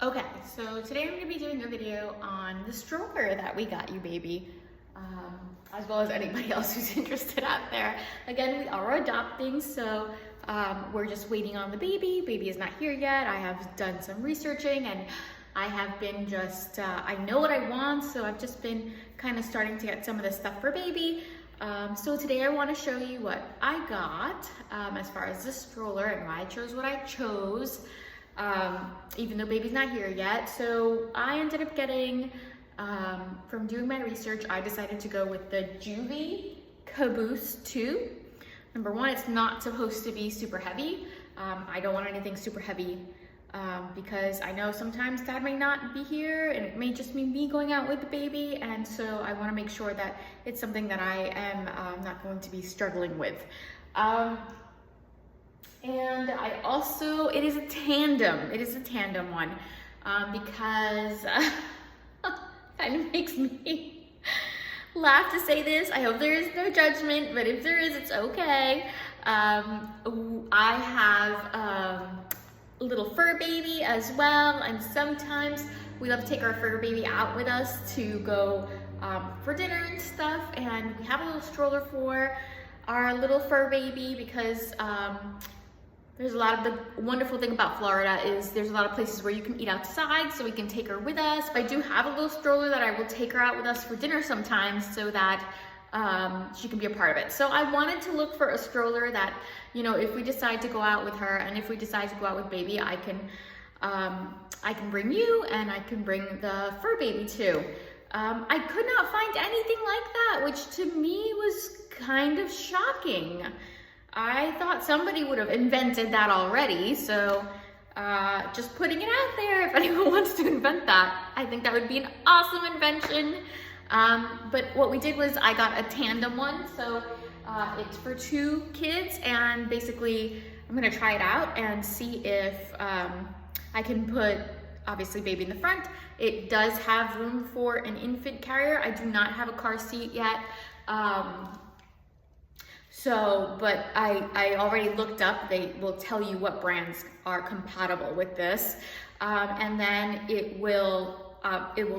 Okay, so today I'm going to be doing a video on the stroller that we got you, baby, as well as anybody else who's interested out there. Again, we are adopting, so we're just waiting on the baby. Baby is not here yet. I have done some researching and I have been just, I know what I want, so I've just been kind of starting to get some of this stuff for baby. So today I want to show you what I got as far as the stroller and why I chose what I chose. Even though baby's not here yet. So I ended up getting, from doing my research, I decided to go with the Joovy Caboose 2. Number one, it's not supposed to be super heavy. I don't want anything super heavy because I know sometimes dad may not be here and it may just be me going out with the baby, and so I want to make sure that it's something that I am not going to be struggling with. And I also, it is a tandem one, because kind of makes me laugh to say this. I hope there is no judgment, but if there is, it's okay. I have a little fur baby as well, and sometimes we love to take our fur baby out with us to go for dinner and stuff, and we have a little stroller for our little fur baby because there's a lot of the wonderful thing about Florida is there's a lot of places where you can eat outside, so we can take her with us. I do have a little stroller that I will take her out with us for dinner sometimes so that she can be a part of it. So I wanted to look for a stroller that, you know, if we decide to go out with her and if we decide to go out with baby, I can bring you and I can bring the fur baby too. I could not find anything like that, which to me was kind of shocking. I thought somebody would have invented that already, so just putting it out there, if anyone wants to invent that, I think that would be an awesome invention. But what we did was I got a tandem one, so it's for two kids, and basically I'm gonna try it out and see if I can put, obviously, baby in the front. It does have room for an infant carrier. I do not have a car seat yet. But I already looked up, they will tell you what brands are compatible with this. And then it will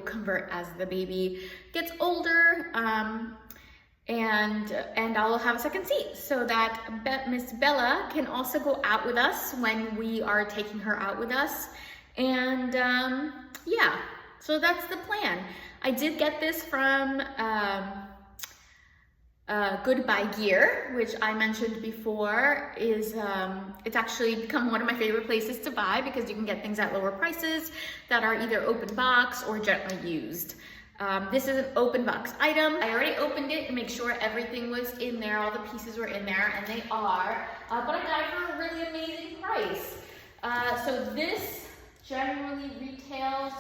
convert as the baby gets older, and I'll have a second seat so that Miss Bella can also go out with us when we are taking her out with us. And yeah, so that's the plan. I did get this from Goodbye Gear, which I mentioned before, is it's actually become one of my favorite places to buy because you can get things at lower prices that are either open box or gently used. This is an open box item. I already opened it to make sure everything was in there, all the pieces were in there, and they are, but I got it for a really amazing price. So this generally retails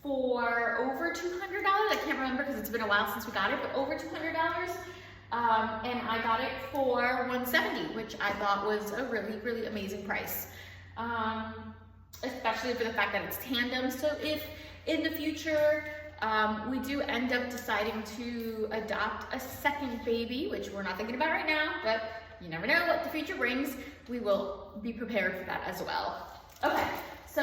for over $200. I can't remember because it's been a while since we got it, but over $200. And I got it for $170, which I thought was a really, really amazing price. Especially for the fact that it's tandem. So if in the future we do end up deciding to adopt a second baby, which we're not thinking about right now, but you never know what the future brings, we will be prepared for that as well. Okay, so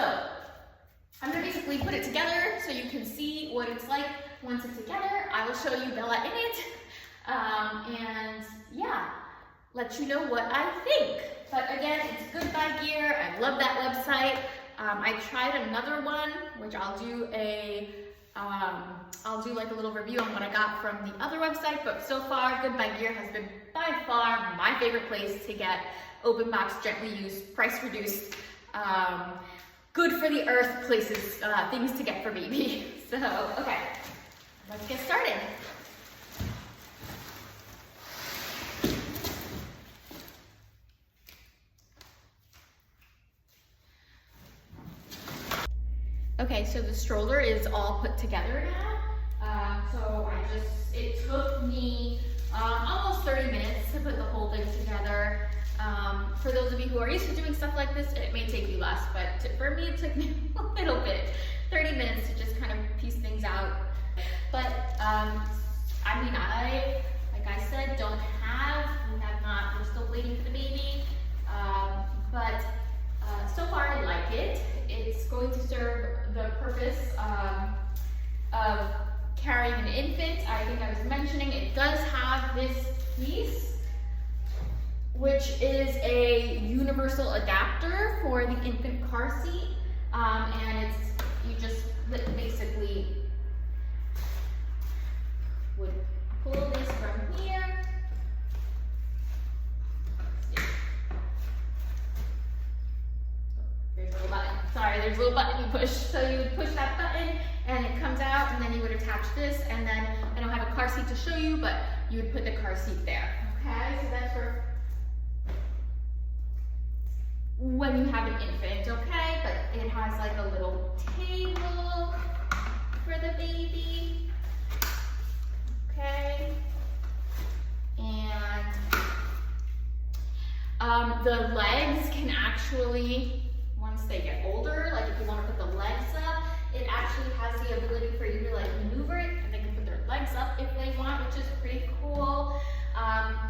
I'm gonna basically put it together so you can see what it's like once it's together. I will show you Bella in it. And yeah, let you know what I think. But again, it's Goodbye Gear. I love that website. I tried another one, which I'll do like a little review on what I got from the other website. But so far, Goodbye Gear has been by far my favorite place to get open box, gently used, price reduced, good for the earth places, things to get for baby. So, okay, let's get started. Okay, so the stroller is all put together now. So it took me almost 30 minutes to put the whole thing together. For those of you who are used to doing stuff like this, it may take you less, but for me, it took me a little bit, 30 minutes to just kind of piece things out. But I mean, like I said, we're still waiting for the baby. But so far I like it. It's going to serve the purpose of carrying an infant. I think I was mentioning it does have this piece, which is a universal adapter for the infant car seat, and you just basically would pull this from here. There's a little button. Sorry, there's a little button you push. So you would push that button and it comes out, and then you would attach this, and then I don't have a car seat to show you, but you would put the car seat there. Okay, so that's for when you have an infant, okay? But it has like a little table for the baby, okay? And the legs can actually, once they get older, like if you want to put the legs up, it actually has the ability for you to like maneuver it, and they can put their legs up if they want, which is pretty cool.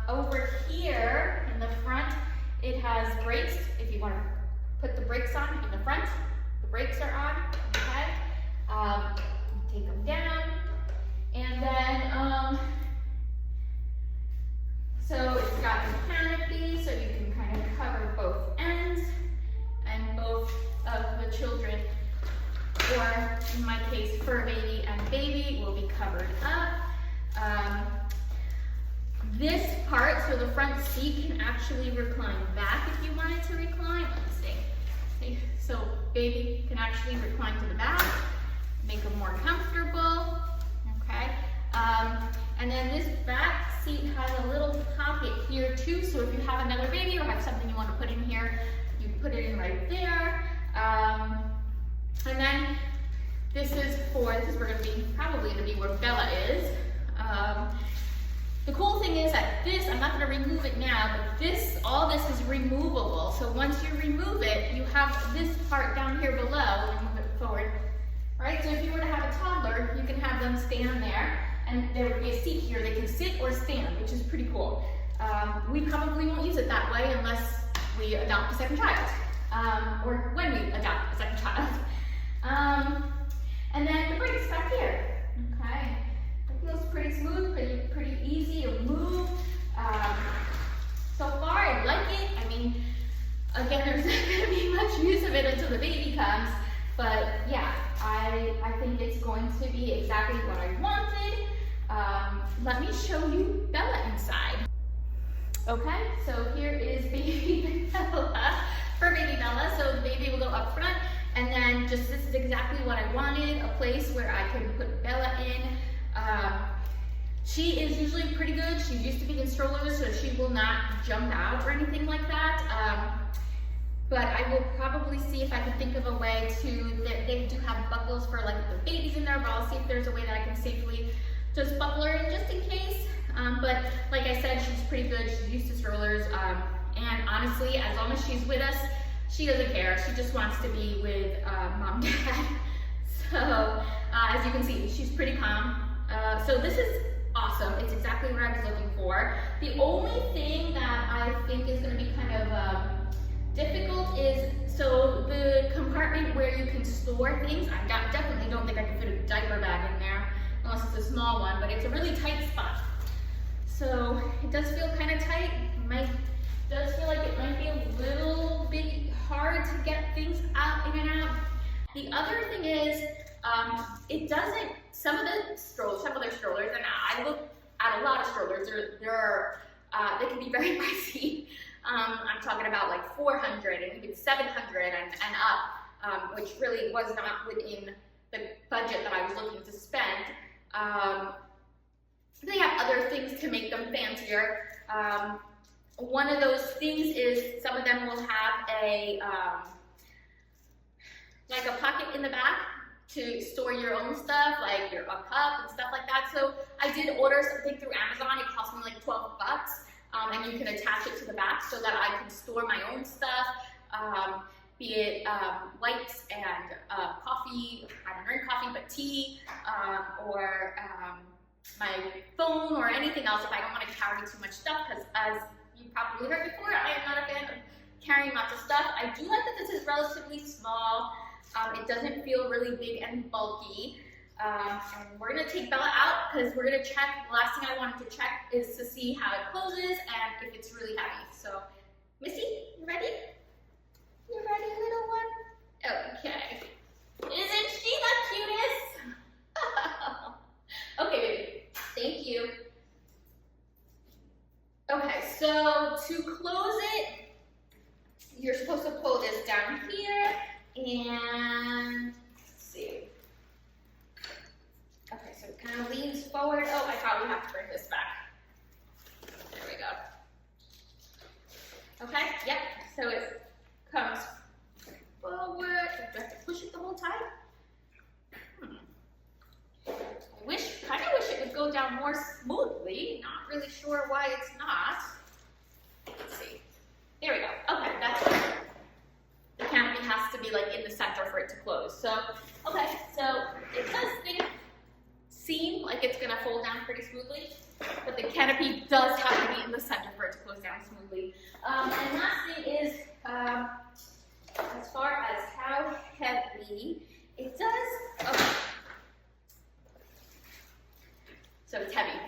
Over here in the front, it has brakes. If you want to put the brakes on in the front, the brakes are on, okay? Take them down, and then, so it's got the canopy, so you can kind of cover both ends, and both of the children, or in my case, fur baby and baby, will be covered up. This part, so the front seat can actually recline back if you wanted to recline. Let's see. So baby can actually recline to the back, make them more comfortable, okay? And then this back seat has a little pocket here too, so if you have another baby or have something you want to put in here, you put it in right there. And then this is probably going to be where Bella is. The cool thing is that this, I'm not going to remove it now, but all this is removable. So once you remove it, you have this part down here below, and move it forward, right? So if you were to have a toddler, you can have them stand there, and there would be a seat here. They can sit or stand, which is pretty cool. We probably won't use it that way unless we adopt a second child, or when we adopt a second child. And then the brakes back here, okay? It feels pretty smooth, pretty easy to move. So far, I like it. I mean, again, there's not going to be much use of it until the baby comes, but yeah, I think it's going to be exactly what I wanted. Let me show you Bella inside. Okay, so here is baby Bella, for baby Bella. So the baby will go up front, and then this is exactly what I wanted, a place where I can put Bella in. She is usually pretty good. She's used to being in strollers, so she will not jump out or anything like that. But I will probably see if I can think of a way they do have buckles for like the babies in there, but I'll see if there's a way that I can safely just buckle her in just in case. But like I said, she's pretty good. She's used to strollers. And honestly, as long as she's with us, she doesn't care. She just wants to be with mom and dad. So as you can see, she's pretty calm. So this is awesome. It's exactly what I was looking for. The only thing that I think is going to be kind of difficult is, so the compartment where you can store things, I definitely don't think I can fit a diaper bag in there, unless it's a small one, but it's a really tight spot. So it does feel kind of tight. Does feel like it might be a little bit hard to get things out, in and out. The other thing is, it doesn't, some of their strollers, and I look at a lot of strollers, they can be very pricey. I'm talking about like 400 and even 700 and up, which really was not within the budget that I was looking to spend. They have other things to make them fancier. One of those things is some of them will have a like a pocket in the back to store your own stuff, like a cup and stuff like that. So I did order something through Amazon. It cost me like $12, and you can attach it to the back so that I can store my own stuff, be it wipes and coffee. I don't drink coffee, but tea, or my phone or anything else if I don't want to carry too much stuff, because as you probably heard before, I am not a fan of carrying lots of stuff. I do like that this is relatively small, It doesn't feel really big and bulky. And we're gonna take Bella out because we're gonna check. The last thing I wanted to check is to see how it closes and if it's really heavy. So, Missy, you ready? You ready, little one? Okay. Isn't she the cutest? Okay, baby. Thank you. Okay, so to close it, you're supposed to pull this down here and let's see. Okay, so it kind of leans forward. Oh, I probably have to bring this back. There we go. Okay, yep. So it comes forward. Do I have to push it the whole time? Kind of wish it would go down more smoothly. Not really sure why it's not. Let's see. There we go. Okay, that's good. The canopy has to be like in the center for it to close. So, okay, so it does seem like it's gonna fold down pretty smoothly, but the canopy does have to be in the center for it to close down smoothly. And last thing is, as far as how heavy it does. Okay. So it's heavy.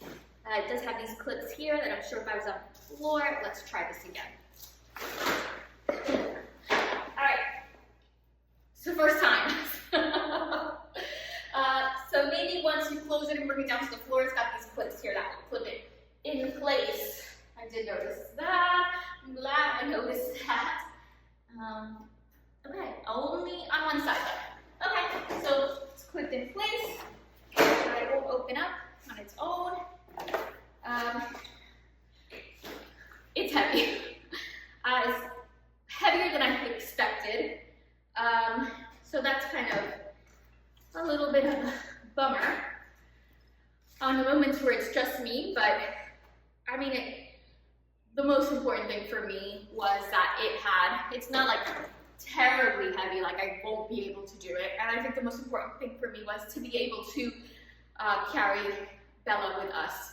It does have these clips here that I'm sure if I was on the floor. Let's try this again. All right. So first time. So maybe once you close it and bring it down to the floor, it's got these clips here that will clip it in place. I did notice that. I'm glad I noticed that. Okay, only on one side though. Okay, so it's clipped in place. It won't open up on its own. It's heavy. It's heavier than I expected. So that's kind of a little bit of a bummer on the moments where it's just me, but I mean, the most important thing for me was that it's not like terribly heavy, like I won't be able to do it. And I think the most important thing for me was to be able to carry Bella with us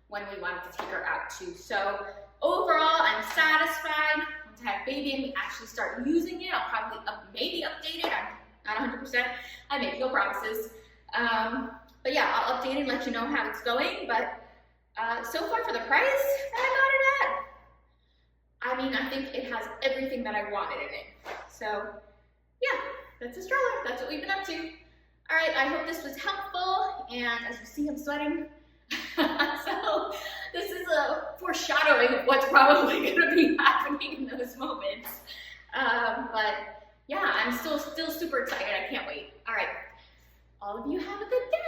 when we wanted to take her out too. So overall, I'm satisfied. Once I have baby and we actually start using it, I'll probably maybe update it. I'm not 100%. I make no promises. But yeah, I'll update it and let you know how it's going. But so far for the price that I got it at, I mean, I think it has everything that I wanted in it. So yeah, that's a stroller. That's what we've been up to. All right, I hope this was helpful. And as you see, I'm sweating. So this is a foreshadowing of what's probably going to be happening in those moments. But yeah, I'm still super excited. I can't wait. All right, all of you have a good day.